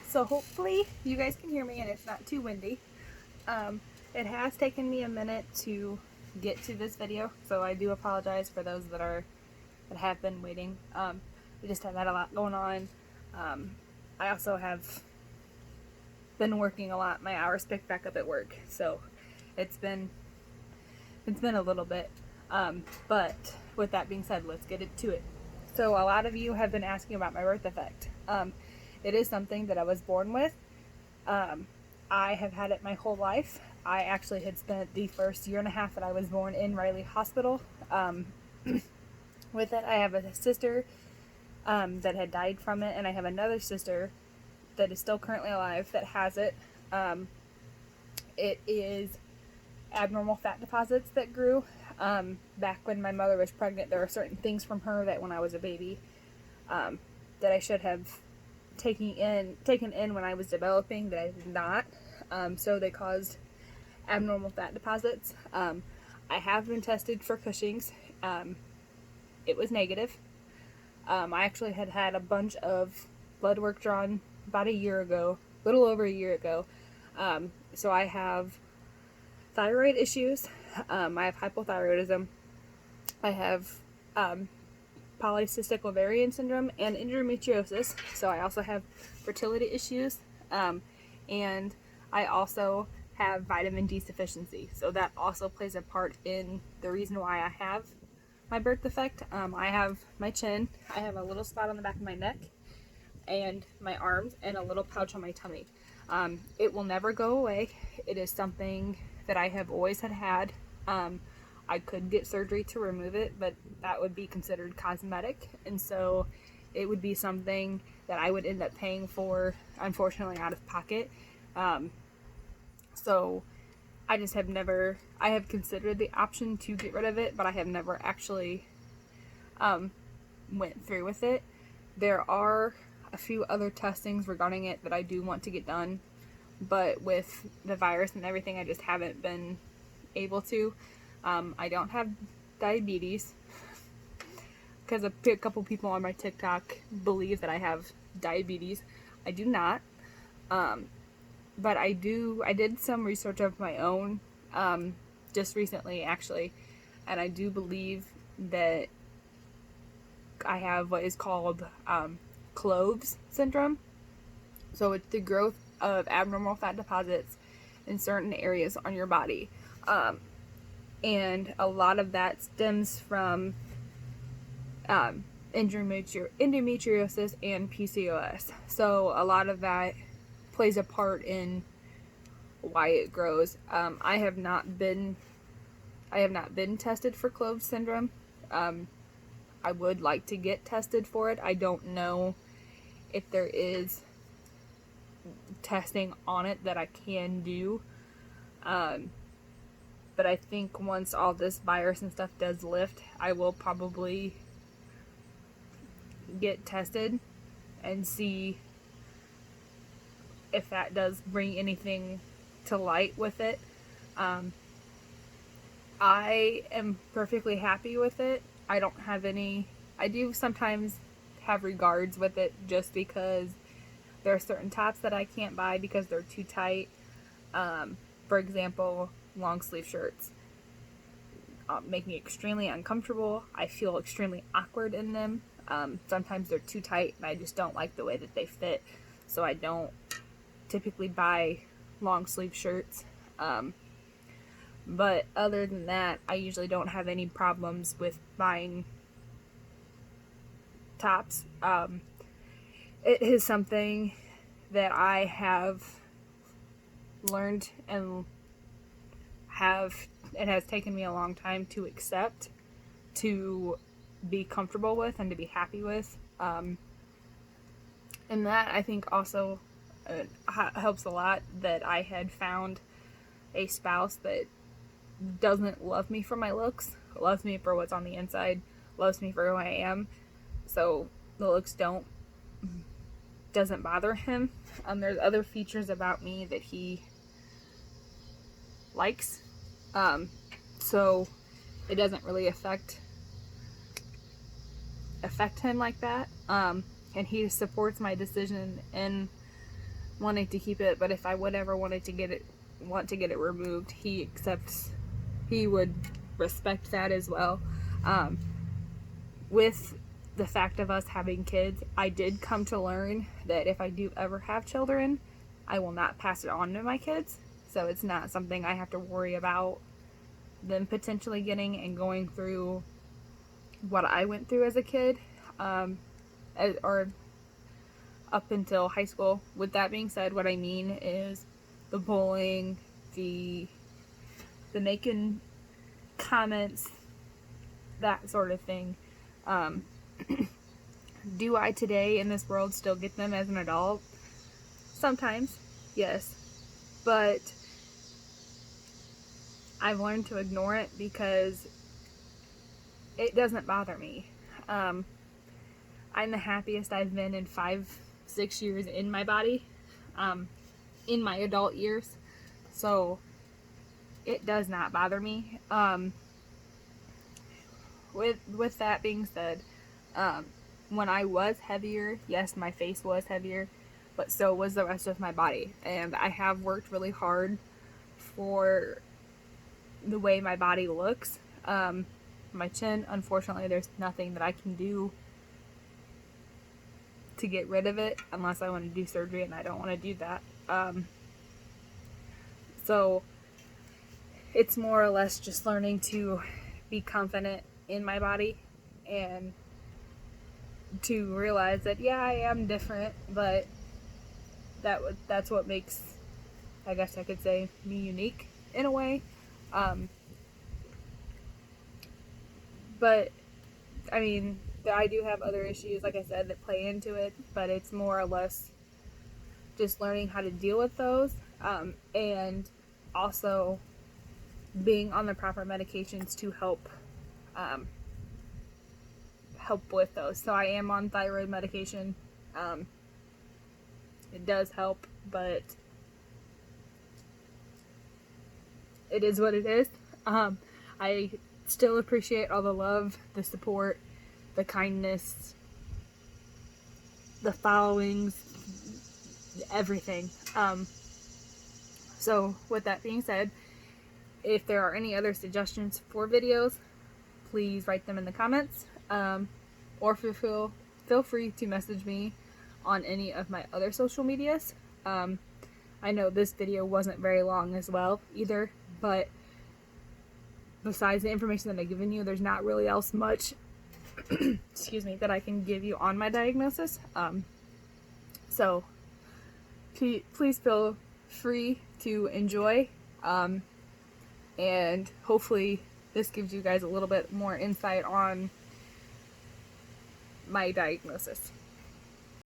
So hopefully you guys can hear me and it's not too windy. It has taken me a minute to get to this video, so I do apologize for those that have been waiting. We just have had a lot going on. I also have been working a lot. My hours picked back up at work, so it's been a little bit. But with that being said, let's get into it. So a lot of you have been asking about my birth defect. It is something that I was born with. I have had it my whole life. I actually had spent the first year and a half that I was born in Riley Hospital with it. I have a sister that had died from it, and I have another sister that is still currently alive that has it. It is abnormal fat deposits that grew. Back when my mother was pregnant, there were certain things from her that when I was a baby that I should have taken in when I was developing that I did not. So they caused abnormal fat deposits. I have been tested for Cushing's. It was negative. I actually had a bunch of blood work drawn about a year ago, a little over a year ago. So I have thyroid issues. I have hypothyroidism. I have polycystic ovarian syndrome and endometriosis. So I also have fertility issues. And I also have vitamin D deficiency. So that also plays a part in the reason why I have my birth defect. I have my chin. I have a little spot on the back of my neck and my arms and a little pouch on my tummy. It will never go away. It is something that I have always had. I could get surgery to remove it, but that would be considered cosmetic, and so it would be something that I would end up paying for, unfortunately, out of pocket. So I just have never, I have considered the option to get rid of it, but I have never actually went through with it. There are a few other testings regarding it that I do want to get done, but with the virus and everything, I just haven't been able to. I don't have diabetes because a couple people on my TikTok believe that I have diabetes. I do not. But I did some research of my own just recently, actually, and I do believe that I have what is called Cloves syndrome. So it's the growth of abnormal fat deposits in certain areas on your body. And a lot of that stems from endometriosis and PCOS. So a lot of that plays a part in why it grows. I have not been tested for Cloves syndrome. I would like to get tested for it. I don't know if there is testing on it that I can do. But I think once all this virus and stuff does lift, I will probably get tested and see if that does bring anything to light with it. I am perfectly happy with it. I don't have any, I do sometimes have regards with it just because there are certain tops that I can't buy because they're too tight. For example, long sleeve shirts make me extremely uncomfortable. I feel extremely awkward in them. Sometimes they're too tight and I just don't like the way that they fit, so I don't typically buy long sleeve shirts. But other than that, I usually don't have any problems with buying tops. It is something that I have learned and it has taken me a long time to accept, to be comfortable with, and to be happy with. And that, I think, also helps a lot that I had found a spouse that doesn't love me for my looks, loves me for what's on the inside, loves me for who I am. So the looks doesn't bother him. There's other features about me that he likes. So it doesn't really affect him like that. And he supports my decision in wanting to keep it, but if I would ever want to get it removed, he would respect that as well. With the fact of us having kids, I did come to learn that if I do ever have children, I will not pass it on to my kids. So it's not something I have to worry about them potentially getting and going through what I went through as a kid, or up until high school. With that being said, what I mean is the bullying, the making comments, that sort of thing. Do I today in this world still get them as an adult? Sometimes, yes. But I've learned to ignore it because it doesn't bother me. I'm the happiest I've been in 5-6 years in my body, in my adult years. So it does not bother me. With that being said, when I was heavier, yes, my face was heavier, but so was the rest of my body. And I have worked really hard for the way my body looks. My chin, unfortunately, there's nothing that I can do to get rid of it unless I want to do surgery, and I don't want to do that. So it's more or less just learning to be confident in my body and to realize that, yeah, I am different, but that's what makes, I guess I could say, me unique in a way. But I mean, I do have other issues, like I said, that play into it, but it's more or less just learning how to deal with those, and also being on the proper medications to help with those. So I am on thyroid medication. It does help, but it is what it is. I still appreciate all the love, the support, the kindness, the followings, everything. So with that being said, if there are any other suggestions for videos, please write them in the comments, or feel free to message me on any of my other social medias. I know this video wasn't very long as well either, but besides the information that I've given you, there's not really else much excuse me, that I can give you on my diagnosis. So please feel free to enjoy, and hopefully this gives you guys a little bit more insight on my diagnosis.